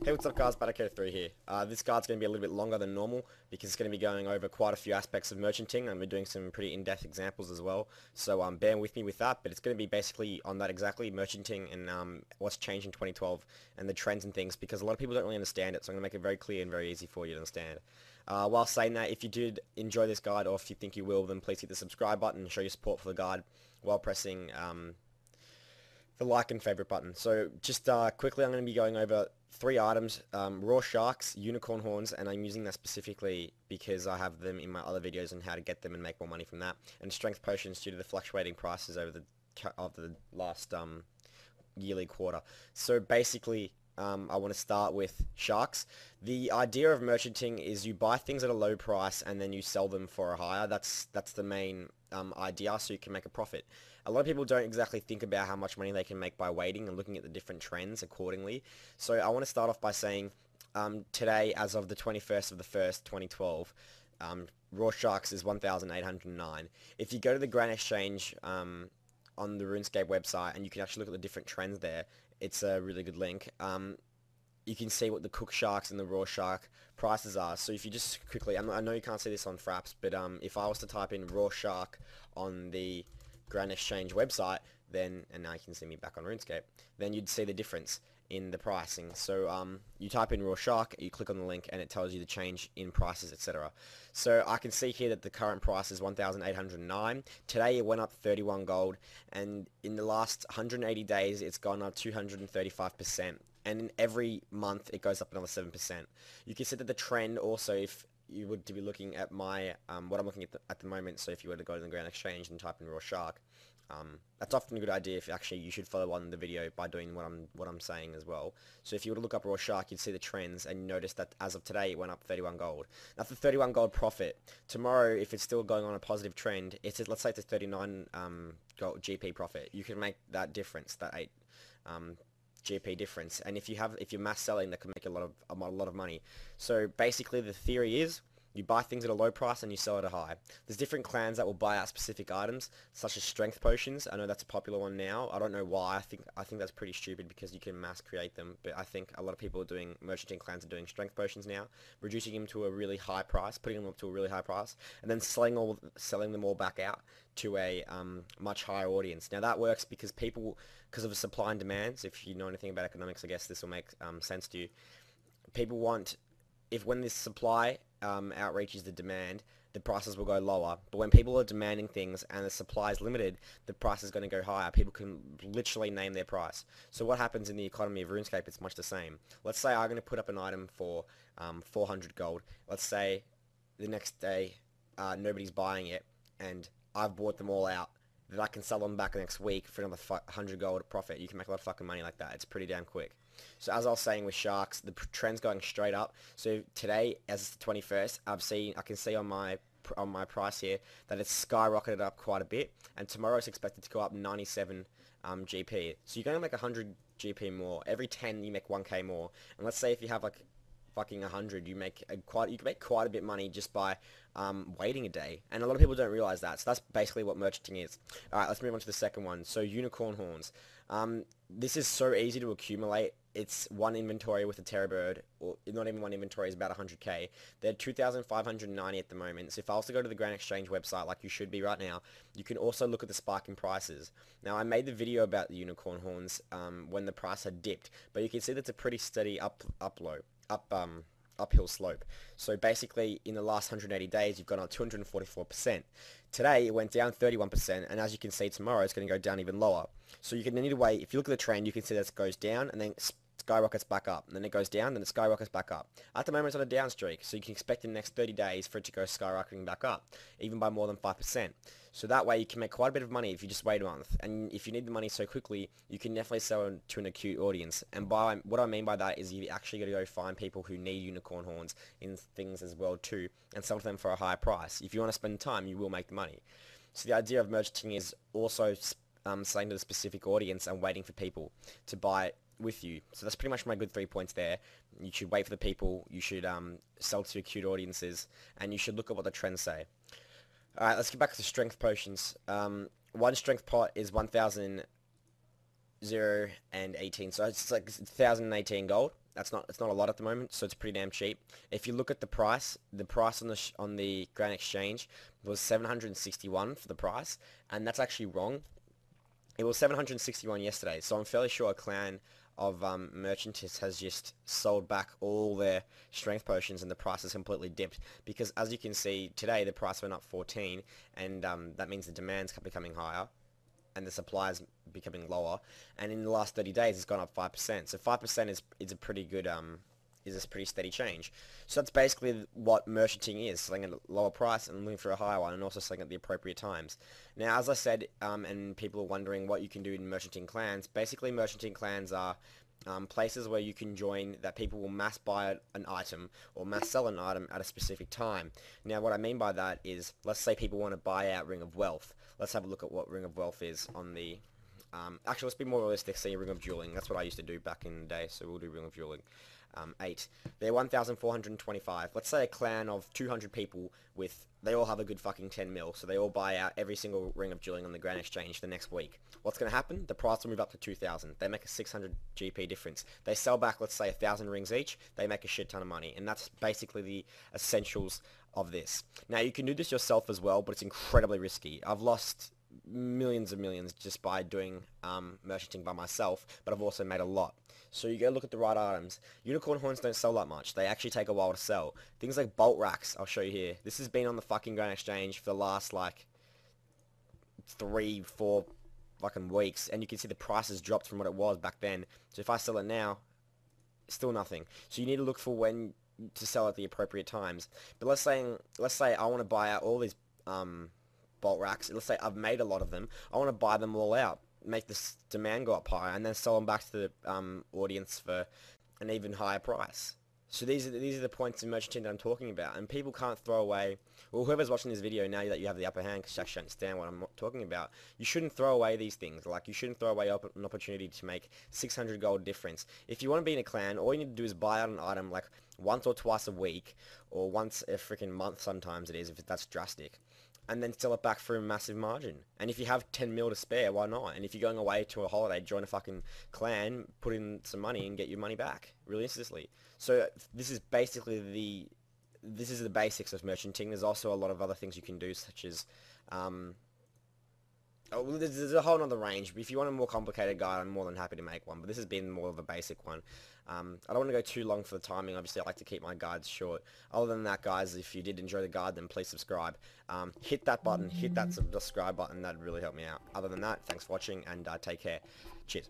Hey, what's up guys, KASOY here. This guide's going to be a little bit longer than normal because it's going to be going over quite a few aspects of merchanting, and we're doing some pretty in-depth examples as well. So bear with me with that, but it's going to be basically on that exactly, merchanting and what's changed in 2012 and the trends and things, because a lot of people don't really understand it, so I'm going to make it very clear and very easy for you to understand. While saying that, if you did enjoy this guide, or if you think you will, then please hit the subscribe button and show your support for the guide while pressing the like and favorite button. So just quickly, I'm going to be going over 3 items: raw sharks, unicorn horns, and I'm using that specifically because I have them in my other videos on how to get them and make more money from that, and strength potions due to the fluctuating prices over the last yearly quarter. So basically, I want to start with sharks. The idea of merchanting is you buy things at a low price and then you sell them for a higher. That's the main idea, so you can make a profit. A lot of people don't exactly think about how much money they can make by waiting and looking at the different trends accordingly. So I want to start off by saying today, as of the 21st of the 1st, 2012, raw sharks is 1,809. If you go to the Grand Exchange on the Runescape website, and you can actually look at the different trends there, it's a really good link. You can see what the cooked sharks and the raw shark prices are. So if you just quickly, I know you can't see this on Fraps, but if I was to type in raw shark on the Grand Exchange website, then, and now you can see me back on RuneScape, then you'd see the difference in the pricing. So you type in raw shark, you click on the link, and it tells you the change in prices, etc. So I can see here that the current price is 1,809. Today it went up 31 gold, and in the last 180 days it's gone up 235%, and in every month it goes up another 7%. You can see that the trend also, if you were to be looking at my what I'm looking at the moment, so if you were to go to the Grand Exchange and type in raw shark, that's often a good idea. If actually you should follow on the video by doing what I'm saying as well. So if you were to look up raw shark, you'd see the trends, and you notice that as of today it went up 31 gold. That's the 31 gold profit. Tomorrow, if it's still going on a positive trend, let's say it's a 39 gold GP profit. You can make that difference, that 8 GP difference, and if you're mass selling, that can make a lot of money. So basically, the theory is you buy things at a low price and you sell at a high. There's different clans that will buy out specific items, such as strength potions. I know that's a popular one now. I don't know why. I think that's pretty stupid because you can mass create them. But I think a lot of people are doing merchanting clans are doing strength potions now, reducing them to a really high price, putting them up to a really high price, and then selling them all back out to a much higher audience. Now that works because because of the supply and demands. If you know anything about economics, I guess this will make sense to you. People want, when this supply outreaches the demand, the prices will go lower. But when people are demanding things and the supply is limited, the price is going to go higher. People can literally name their price. So what happens in the economy of RuneScape, it's much the same. Let's say I'm going to put up an item for 400 gold. Let's say the next day nobody's buying it, and I've bought them all out, that I can sell them back next week for another 100 gold profit. You can make a lot of fucking money like that. It's pretty damn quick. So as I was saying with sharks, the trend's going straight up. So today, as it's the 21st, I can see on my price here that it's skyrocketed up quite a bit, and tomorrow it's expected to go up 97 GP. So you're going to make 100 GP more. Every 10 you make 1k more. And let's say if you have like fucking 100, you can make quite a bit of money just by waiting a day, and a lot of people don't realize that. So that's basically what merchanting is. Alright, let's move on to the second one. So unicorn horns. This is so easy to accumulate. It's one inventory with a terror bird, or not even one inventory, is about 100k. They're 2,590 at the moment. So if I was to go to the Grand Exchange website, like you should be right now, you can also look at the spike in prices. Now, I made the video about the unicorn horns when the price had dipped, but you can see that's a pretty steady uphill slope. So basically, in the last 180 days, you've gone up 244%. Today, it went down 31%, and as you can see, tomorrow it's going to go down even lower. So you need to wait. If you look at the trend, you can see that it goes down and then skyrockets back up, and then it goes down, then it skyrockets back up. At the moment, it's on a down streak, so you can expect in the next 30 days for it to go skyrocketing back up, even by more than 5%. So that way, you can make quite a bit of money if you just wait a month. And if you need the money so quickly, you can definitely sell it to an acute audience. And what I mean by that is you actually got to go find people who need unicorn horns in things as well too, and sell to them for a higher price. If you want to spend time, you will make the money. So the idea of merchanting is also selling to the specific audience and waiting for people to buy it with you. So that's pretty much my good 3 points there. You should wait for the people, you should sell to acute audiences, and you should look at what the trends say. Alright, let's get back to strength potions. One strength pot is 1,018, so it's like 1,018 gold. it's not a lot at the moment, so it's pretty damn cheap. If you look at the price on the Grand Exchange was 761 for the price, and that's actually wrong. It was 761 yesterday, so I'm fairly sure a clan of merchantess has just sold back all their strength potions and the price has completely dipped, because as you can see today the price went up 14, and that means the demand's becoming higher and the supply is becoming lower, and in the last 30 days it's gone up 5%. So 5% is a pretty good is a pretty steady change. So that's basically what merchanting is, selling at a lower price and looking for a higher one, and also selling at the appropriate times. Now, as I said, and people are wondering what you can do in merchanting clans, basically merchanting clans are places where you can join that people will mass buy an item or mass sell an item at a specific time. Now, what I mean by that is, let's say people want to buy out Ring of Wealth. Let's have a look at what Ring of Wealth is on the... actually, let's be more realistic, say Ring of Dueling. That's what I used to do back in the day, so we'll do Ring of Dueling. 8. They're 1,425. Let's say a clan of 200 people they all have a good fucking 10 mil, so they all buy out every single Ring of Dueling on the Grand Exchange the next week. What's going to happen? The price will move up to 2,000. They make a 600 GP difference. They sell back, let's say, 1,000 rings each. They make a shit ton of money, and that's basically the essentials of this. Now, you can do this yourself as well, but it's incredibly risky. I've lost millions and millions just by doing merchanting by myself, but I've also made a lot. So you go look at the right items. Unicorn horns don't sell that much. They actually take a while to sell. Things like bolt racks, I'll show you here. This has been on the fucking Grand Exchange for the last like 3-4 fucking weeks, and you can see the price has dropped from what it was back then. So if I sell it now, still nothing. So you need to look for when to sell at the appropriate times. But let's say I want to buy out all these bolt racks. Let's say I've made a lot of them. I want to buy them all out, make this demand go up higher, and then sell them back to the audience for an even higher price. So these are the points in merchanting that I'm talking about, and people can't throw away. Well, whoever's watching this video, now that you have the upper hand, because you actually understand what I'm talking about, you shouldn't throw away these things. Like, you shouldn't throw away an opportunity to make 600 gold difference. If you want to be in a clan, all you need to do is buy out an item like once or twice a week, or once a freaking month sometimes it is, if that's drastic, and then sell it back for a massive margin. And if you have 10 mil to spare, why not? And if you're going away to a holiday, join a fucking clan, put in some money and get your money back really instantly. So this is basically the basics of merchanting. There's also a lot of other things you can do, such as there's a whole other range. If you want a more complicated guide, I'm more than happy to make one, but this has been more of a basic one. I don't want to go too long for the timing. Obviously, I like to keep my guides short. Other than that, guys, if you did enjoy the guide, then please subscribe. Hit that button, hit that subscribe button. That'd really help me out. Other than that, thanks for watching, and take care. Cheers.